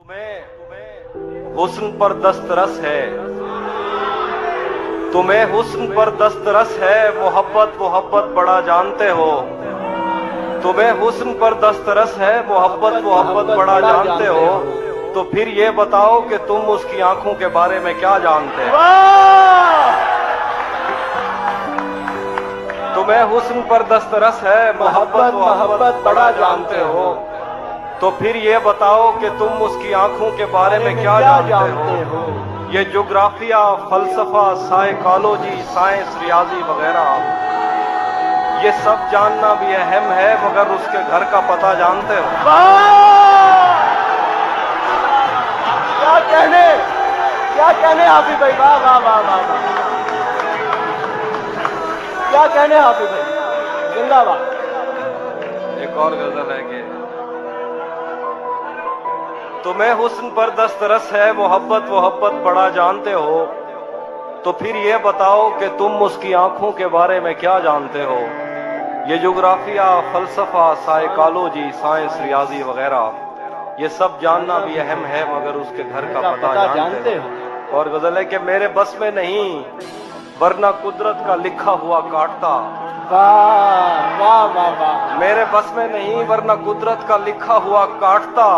तुम्हें हुस्न पर दस्तरस है, तुम्हें हुस्न पर दस्तरस है, मोहब्बत मोहब्बत बड़ा जानते हो। तुम्हें हुस्न पर दस्तरस है, मोहब्बत मोहब्बत बड़ा जानते हो। तो फिर ये बताओ कि तुम उसकी आंखों के बारे में क्या जानते हो। तुम्हें हुस्न पर दस्तरस है, मोहब्बत मोहब्बत बड़ा जानते हो। तो फिर ये बताओ कि तुम उसकी आंखों के बारे में क्या जानते हो। ये ज्योग्राफिया, फलसफा, साइकोलॉजी, साइंस, रियाजी वगैरह ये सब जानना भी अहम है, मगर उसके घर का पता जानते हो। क्या कहने हाफिज भाई, वाह वाह वाह वाह वाह, क्या कहने हाफिज भाई, जिंदाबाद। एक और गजल है कि तुम्हें हुस्न पर दस्तरस है, मोहब्बत मोहब्बत बड़ा जानते हो। तो फिर ये बताओ कि तुम उसकी आंखों के बारे में क्या जानते हो। ये ज्योग्राफिया, फलसफा, साइकोलॉजी, साइंस, रियाजी वगैरह ये सब जानना भी अहम है, मगर उसके घर का पता जानते हो। और गजल है कि मेरे बस में नहीं, वरना कुदरत का लिखा हुआ काटता। वाह वाह वाह वाह, मेरे बस में नहीं, वरना कुदरत का लिखा हुआ काटता।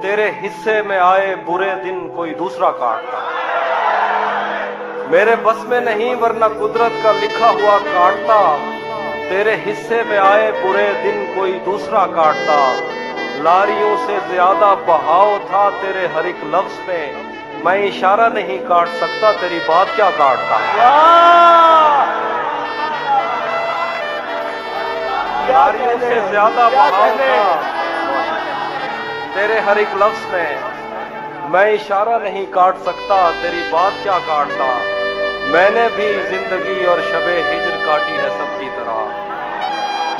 तेरे हिस्से में आए बुरे दिन कोई दूसरा काटता। मेरे बस में नहीं, वरना कुदरत का लिखा हुआ काटता। तेरे हिस्से में आए बुरे दिन कोई दूसरा काटता। लारियों से ज्यादा बहाव था तेरे हर एक लफ्ज में, मैं इशारा नहीं काट सकता, तेरी बात क्या काटता। लारियों से ज्यादा बहाव था तेरे हर एक लफ्ज में, मैं इशारा नहीं काट सकता, तेरी बात क्या काटता। मैंने भी जिंदगी और शबे हिज्र काटी है सबकी तरह।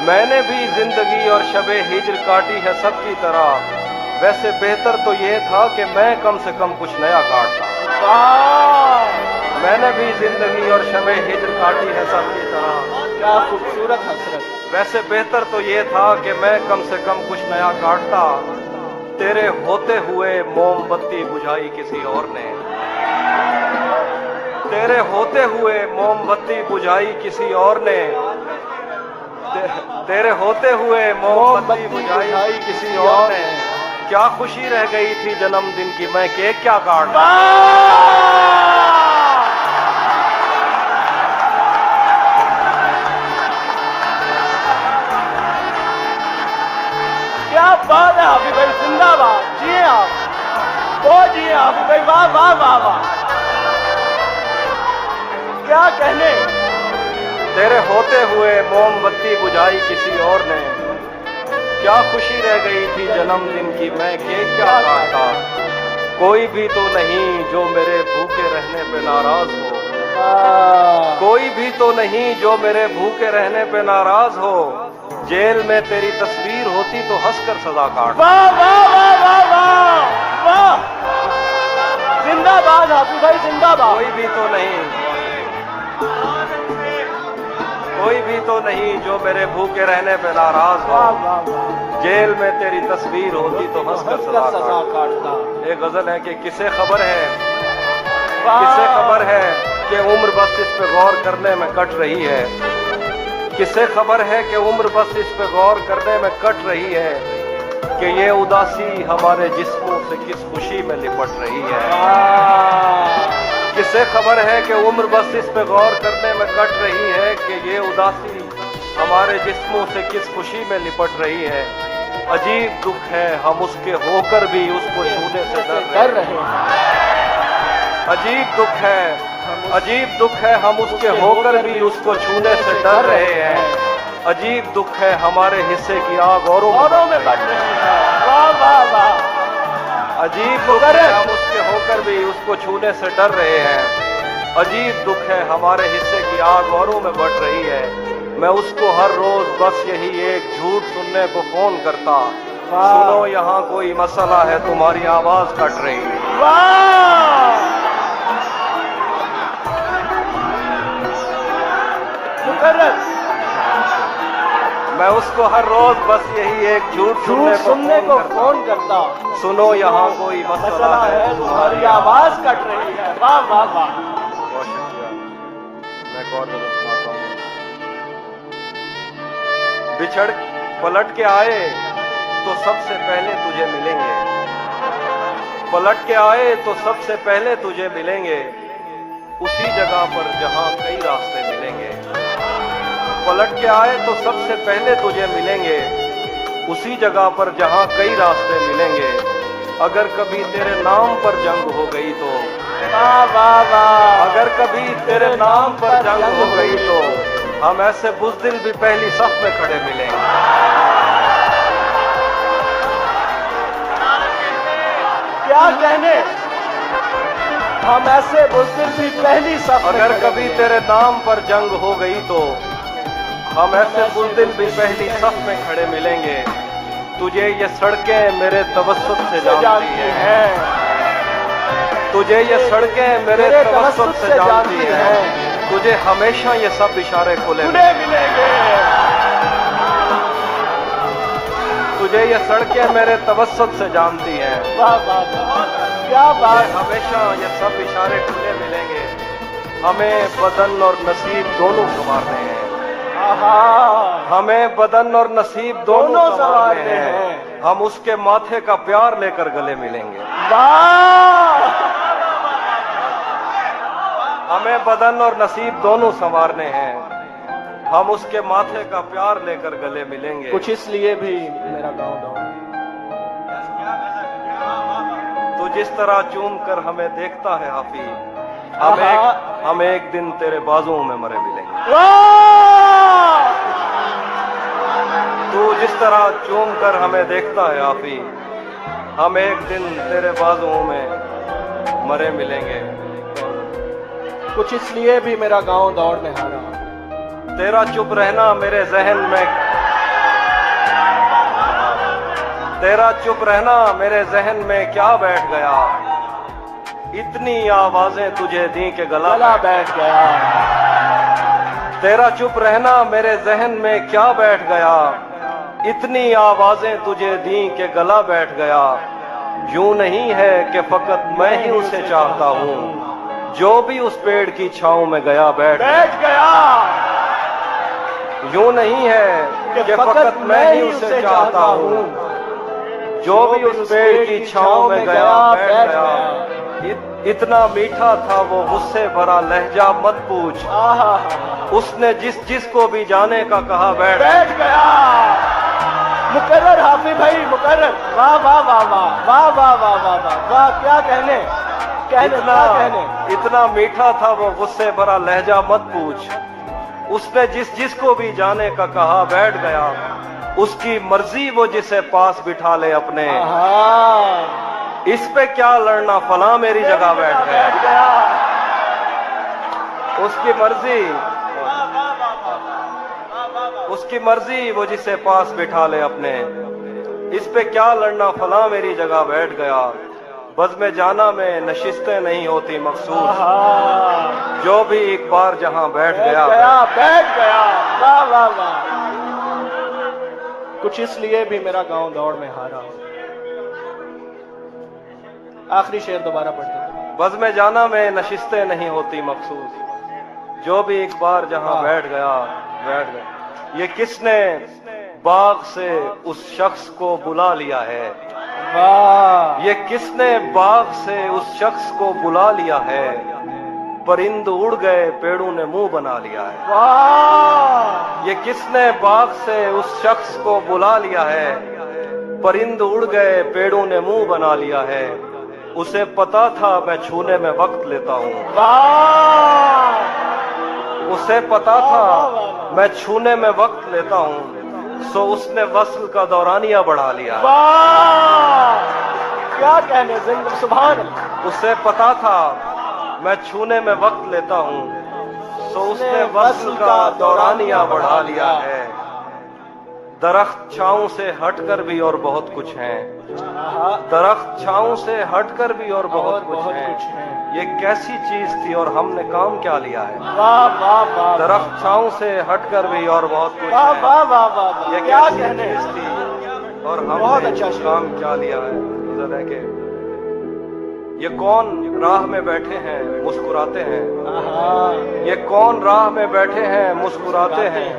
मैंने भी जिंदगी और शबे हिज्र काटी है सबकी तरह। वैसे बेहतर तो ये था कि मैं कम से कम कुछ नया काटता। मैंने भी जिंदगी और शबे हिज्र काटी है सबकी तरह। क्या खूबसूरत हसरत। वैसे बेहतर तो ये था कि मैं कम से कम कुछ नया काटता। तेरे होते हुए मोमबत्ती बुझाई किसी और ने। तेरे होते हुए मोमबत्ती बुझाई किसी और ने। तेरे होते हुए मोमबत्ती बुझाई किसी और ने। क्या खुशी रह गई थी जन्मदिन की, मैं केक क्या काटता। क्या बात है हाफिज भाई, जिंदाबाद। जिए आप, वो जिए हाफिज भाई, वाह वाह वाह वाह, क्या कहने। तेरे होते हुए मोमबत्ती बुझाई किसी और ने। क्या खुशी रह गई थी जन्मदिन की, मैं केक क्या काटता। कोई भी तो नहीं जो मेरे भूखे रहने पे नाराज हो। कोई भी तो नहीं जो मेरे भूखे रहने पे नाराज हो। जेल में तेरी तस्वीर होती तो हंसकर सजा काट। वाह वाह वाह वाह वाह वाह, जिंदाबाद हाफिज भाई, जिंदाबाद। कोई भी तो नहीं, कोई भी तो नहीं जो मेरे भूखे रहने पे नाराज हो। वाह वाह वाह, जेल में तेरी तस्वीर होती तो हंसकर सजा काटता। एक गजल है कि किसे खबर है, किसे खबर है कि उम्र बस इस पे गौर करने में कट रही है। किसे खबर है कि उम्र बस इस पे गौर करने में कट रही है, कि ये उदासी हमारे जिस्मों से किस खुशी में लिपट रही है। किसे खबर है कि उम्र बस इस पे गौर करने में कट रही है, कि ये उदासी हमारे जिस्मों से किस खुशी में लिपट रही है। अजीब दुख है हम उसके होकर भी उसको छूने से डर रहे हैं। अजीब दुख है, अजीब दुख है हम उसके होकर भी उसको छूने से डर रहे हैं। अजीब दुख है हमारे हिस्से की आग औरों में बढ़ रही है। वाह वाह वाह, अजीब दुख है हम उसके होकर भी उसको छूने से डर रहे हैं। अजीब दुख है हमारे हिस्से की आग औरों में बढ़ रही है। मैं उसको हर रोज बस यही एक झूठ सुनने को फोन करता। सुनो यहाँ कोई मसला है, तुम्हारी आवाज कट रही है। वाह, मैं उसको हर रोज बस यही एक झूठ सुनने को करता। फोन करता। सुनो यहाँ कोई मसला मसला है, तुम्हारी आवाज कट रही है। वाह वाह वाह। बहुत शुक्रिया। मैं एक और गजल सुनाता हूँ। बिछड़ पलट के आए तो सबसे पहले तुझे मिलेंगे, पलट के आए तो सबसे पहले तुझे मिलेंगे, उसी जगह पर जहां कई रास्ते मिलेंगे। पलट के आए तो सबसे पहले तुझे मिलेंगे, उसी जगह पर जहां कई रास्ते मिलेंगे। अगर कभी तेरे नाम पर जंग हो गई तो, वाह वाह वाह। अगर कभी तेरे नाम पर जंग हो गई तो हम ऐसे बुज़दिल भी पहली सफ में खड़े मिलेंगे। क्या कहने, हम ऐसे बुज़दिल भी पहली सफ में अगर खड़े कभी मिलेंगे। तेरे नाम पर जंग हो गई तो हम ऐसे बुज़दिल भी पहली सफ में खड़े मिलेंगे। तुझे ये सड़कें मेरे तवस्सुत से जानती हैं, तुझे ये सड़कें मेरे तवस्सुत से जानती हैं। तुझे हमेशा ये सब इशारे खुले मिलेंगे। तुझे ये सड़कें मेरे तवस्सुत से जानती हैं। वाह वाह वाह। क्या बात। हमेशा ये सब इशारे खुले मिलेंगे। हमें बदन और नसीब दोनों संवारने हैं, आहा। हमें बदन और नसीब दोनों दोनों संवारने संवारने हैं। हैं। हम उसके माथे का प्यार लेकर गले मिलेंगे। वाह। हमें बदन और नसीब दोनों संवारने हैं। हम उसके माथे का प्यार लेकर गले मिलेंगे। कुछ इसलिए भी मेरा गांव दौड़। तू जिस तरह चूम कर हमें देखता है हाफी, हम एक दिन तेरे बाजुओं में मरे मिलेंगे। वाह। तू जिस तरह चूम कर हमें देखता है हाफी, हम एक दिन तेरे बाजुओं में मरे मिलेंगे। कुछ इसलिए भी मेरा गांव दौड़ में हारा। तेरा चुप रहना मेरे जहन में, तेरा चुप रहना मेरे जहन में क्या बैठ गया। इतनी आवाजें तुझे दी के गला बैठ गया। तेरा चुप रहना मेरे जहन में क्या बैठ गया। इतनी आवाजें तुझे दी के गला बैठ गया। यूं नहीं है कि फकत मैं ही उसे चाहता हूँ, जो भी उस पेड़ की छांव में गया बैठ गया। यूं नहीं है कि फकत मैं ही उसे चाहता हूँ, जो भी उस पेड़ की छांव में गया बैठ गया। इतना मीठा था वो गुस्से भरा लहजा मत पूछ। उसने जिसको भी जाने का कहा बैठ गया। मुकर्रर हाफी भाई, मुकर्रर। वाह वाह वाह वाह वाह वाह वाह वाह वाह वाह। क्या कहने, इतना मीठा था वो गुस्से भरा लहजा मत पूछ। उसने जिसको भी जाने का कहा बैठ गया। उसकी मर्जी वो जिसे पास बिठा ले अपने, इस पे क्या लड़ना फला मेरी जगह बैठ गया। उसकी मर्जी वो जिसे पास बिठा ले अपने, इस पे क्या लड़ना फला मेरी जगह बैठ गया। बज़ में जाना में नशिस्तें नहीं होती मखसूस, जो भी एक बार जहां बैठ गया। वाह वाह वाह। कुछ इसलिए भी मेरा गांव दौड़ में हारा। आखिरी शेर दोबारा पढ़ते। बज़ में जाना में नशिस्तें नहीं होती मखसूस, जो भी एक बार जहां बैठ गया बैठ गया। ये किसने बाग से उस शख्स को बुला लिया है। वाह। ये किसने बाग से उस शख्स को बुला लिया है। परिंद उड़ गए पेड़ों ने मुंह बना लिया है। वाह। ये किसने बाग से उस शख्स को बुला लिया है। परिंद उड़ गए पेड़ों ने मुंह बना लिया है। उसे पता था मैं छूने में वक्त लेता हूँ। उसे पता था मैं छूने में वक्त लेता हूँ, सो उसने वस्ल का दौरानिया बढ़ा लिया। क्या कहने, सुभान अल्लाह। उसे पता था मैं छूने में वक्त लेता हूँ, सो उसने वस्ल का दौरानिया बढ़ा लिया है। درخت چھاؤں سے ہٹ کر بھی اور بہت کچھ ہیں، درخت چھاؤں سے ہٹ کر بھی اور بہت کچھ ہیں، یہ کیسی چیز تھی اور ہم نے کام کیا لیا ہے؟ واہ واہ واہ، درخت چھاؤں سے ہٹ کر بھی اور بہت کچھ واہ ہے، واہ واہ واہ، یہ کیا کیسی کہنے، چیز تھی اور ہم بہت نے اچھا شعر۔ کام کیا لیا ہے؟ ذرا کہ یہ کون راہ میں بیٹھے ہیں مسکراتے ہیں، یہ کون راہ میں بیٹھے ہیں مسکراتے ہیں،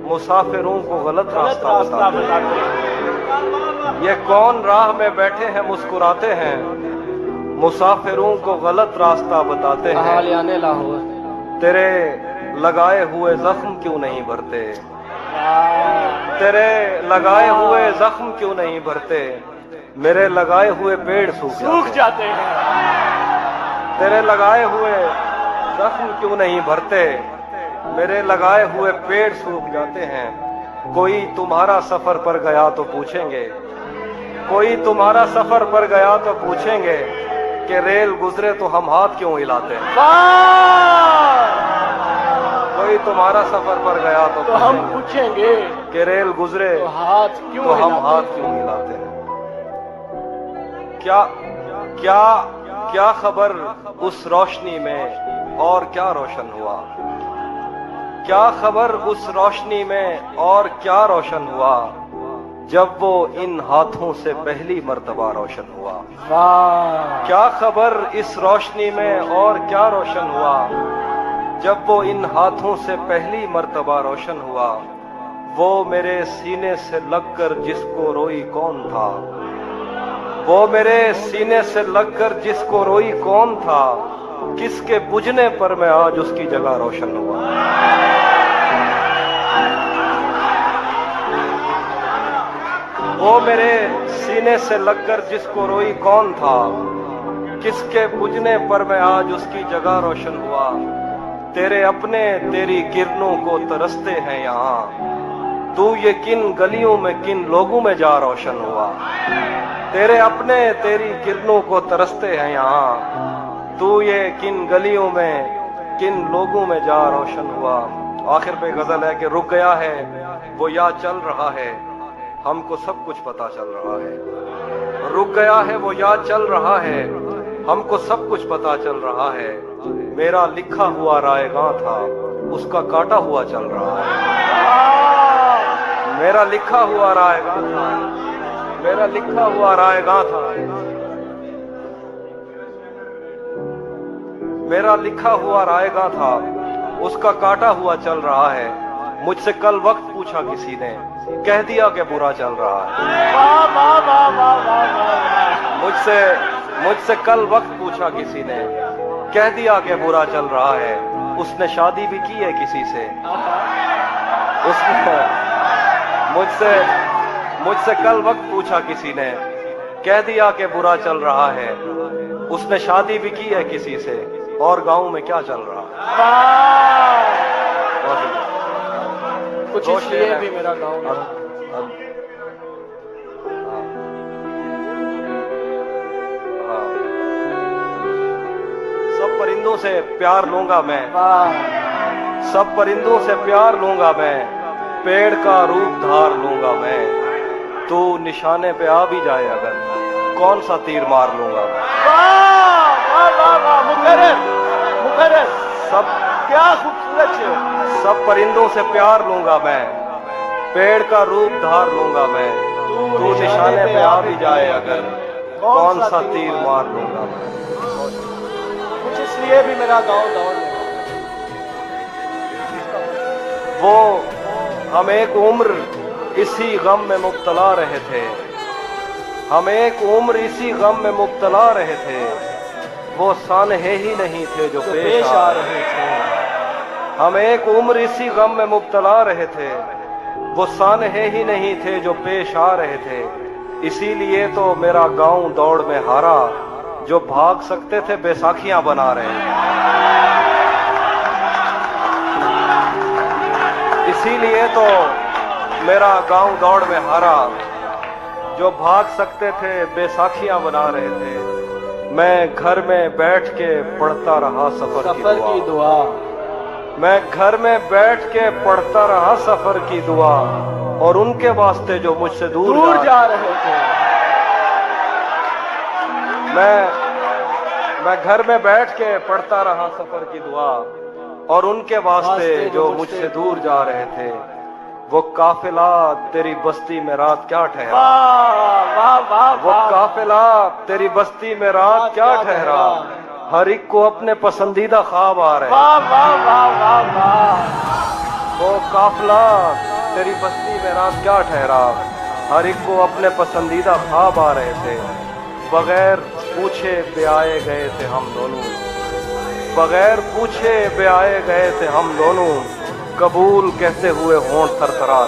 مسافروں کو غلط راستہ بتاتے ہیں، یہ کون راہ میں بیٹھے ہیں مسکراتے ہیں، مسافروں کو غلط راستہ بتاتے ہیں، تیرے لگائے ہوئے زخم کیوں نہیں بھرتے، تیرے لگائے ہوئے زخم کیوں نہیں بھرتے، میرے لگائے ہوئے پیڑ سوکھ جاتے ہیں، تیرے لگائے ہوئے زخم کیوں نہیں بھرتے، میرے لگائے ہوئے پیڑ سوکھ جاتے ہیں، کوئی تمہارا سفر پر گیا تو پوچھیں گے، کوئی تمہارا سفر پر گیا تو پوچھیں گے کہ ریل گزرے تو ہم ہاتھ کیوں ہلاتے ہیں، کوئی تمہارا سفر پر گیا تو ہم پوچھیں گے کہ ریل گزرے تو ہم ہاتھ کیوں ہلاتے ہیں، کیا خبر اس روشنی میں اور کیا روشن ہوا، کیا خبر اس روشنی میں اور کیا روشن ہوا، جب وہ ان ہاتھوں سے پہلی مرتبہ روشن ہوا، کیا خبر اس روشنی میں اور کیا روشن ہوا، جب وہ ان ہاتھوں سے پہلی مرتبہ روشن ہوا، وہ میرے سینے سے لگ کر جس کو روئی کون تھا، وہ میرے سینے سے لگ کر جس کو روئی کون تھا، کس کے بجھنے پر میں آج اس کی جگہ روشن ہوا، وہ میرے سینے سے لگ کر جس کو روئی کون تھا، کس کے بجھنے پر میں آج اس کی جگہ روشن ہوا، تیرے اپنے تیری کرنوں کو ترستے ہیں یہاں، تو یہ کن گلیوں میں کن لوگوں میں جا روشن ہوا، تیرے اپنے تیری کرنوں کو ترستے ہیں یہاں، تو یہ کن گلیوں میں کن لوگوں میں جا روشن ہوا۔ آخر پہ غزل ہے کہ رک گیا ہے وہ یا چل رہا ہے، ہم کو سب کچھ پتا چل رہا ہے، رک گیا ہے وہ یا چل رہا ہے، ہم کو سب کچھ پتا چل رہا ہے، میرا لکھا ہوا رائے گاں تھا اس کا کاٹا ہوا چل رہا ہے، میرا لکھا ہوا رائے گاں تھا، میرا لکھا ہوا رائے گاں تھا، میرا لکھا ہوا رائے گاں تھا اس کا کاٹا ہوا چل رہا ہے، مجھ سے کل وقت پوچھا کسی نے کہہ دیا کہ برا چل رہا ہے، مجھ سے کل وقت پوچھا کسی نے کہہ دیا کہ برا چل رہا ہے، اس نے شادی بھی کی ہے کسی سے، اس نے مجھ سے کل وقت پوچھا کسی نے کہہ دیا کہ برا چل رہا ہے، اس نے شادی بھی کی ہے کسی سے، اور گاؤں میں کیا چل رہا ہے، کچھ اس لیے بھی میرا گاؤں سب پرندوں سے پیار لوں گا میں، سب پرندوں سے پیار لوں گا میں، پیڑ کا روپ دھار لوں گا میں، تو نشانے پہ آ بھی جائے اگر کون سا تیر مار لوں گا میں، مقرر سب کیا خوبصورت ہے، سب پرندوں سے پیار لوں گا میں، پیڑ کا روپ دھار لوں گا میں، تو نشانے پہ آ بھی جائے اگر کون سا تیر مار لوں گا میں، کچھ اس لیے بھی میرا گاؤں دوڑ ہے۔ وہ ہم ایک عمر اسی غم میں مبتلا رہے تھے، ہم ایک عمر اسی غم میں مبتلا رہے تھے، وہ سانحے ہی نہیں تھے جو پیش آ رہے تھے، ہم ایک عمر اسی غم میں مبتلا رہے تھے، وہ سانحے ہی نہیں تھے جو پیش آ رہے تھے، اسی لیے تو میرا گاؤں دوڑ میں ہارا، جو بھاگ سکتے تھے بیساکھیاں بنا رہے ہیں، اسی لیے تو میرا گاؤں دوڑ میں ہارا، جو بھاگ سکتے تھے بیساکھیاں بنا رہے تھے، میں گھر میں بیٹھ کے پڑھتا رہا سفر کی دعا، میں گھر میں بیٹھ کے پڑھتا رہا سفر کی دعا، और उनके वास्ते जो मुझसे दूर दूर जा रहे थे। मैं घर में बैठ के पढ़ता रहा सफर की दुआ, और उनके वास्ते जो मुझसे दूर जा रहे थे, वो काफिला तेरी बस्ती में रात क्या ठहरा, वाह वाह वाह वो वाह, काफिला तेरी बस्ती में रात क्या ठहरा, हर एक को अपने पसंदीदा ख्वाब आ रहे, वाह वाह वाह वाह वाह, वो काफिला तेरी बस्ती में रात क्या ठहरा, हर एक को अपने पसंदीदा ख्वाब आ रहे थे, बगैर पूछे ब्याए गए थे हम दोनों, बगैर पूछे ब्याए गए थे हम दोनों, कबूल कहते हुए होंठ थरथरा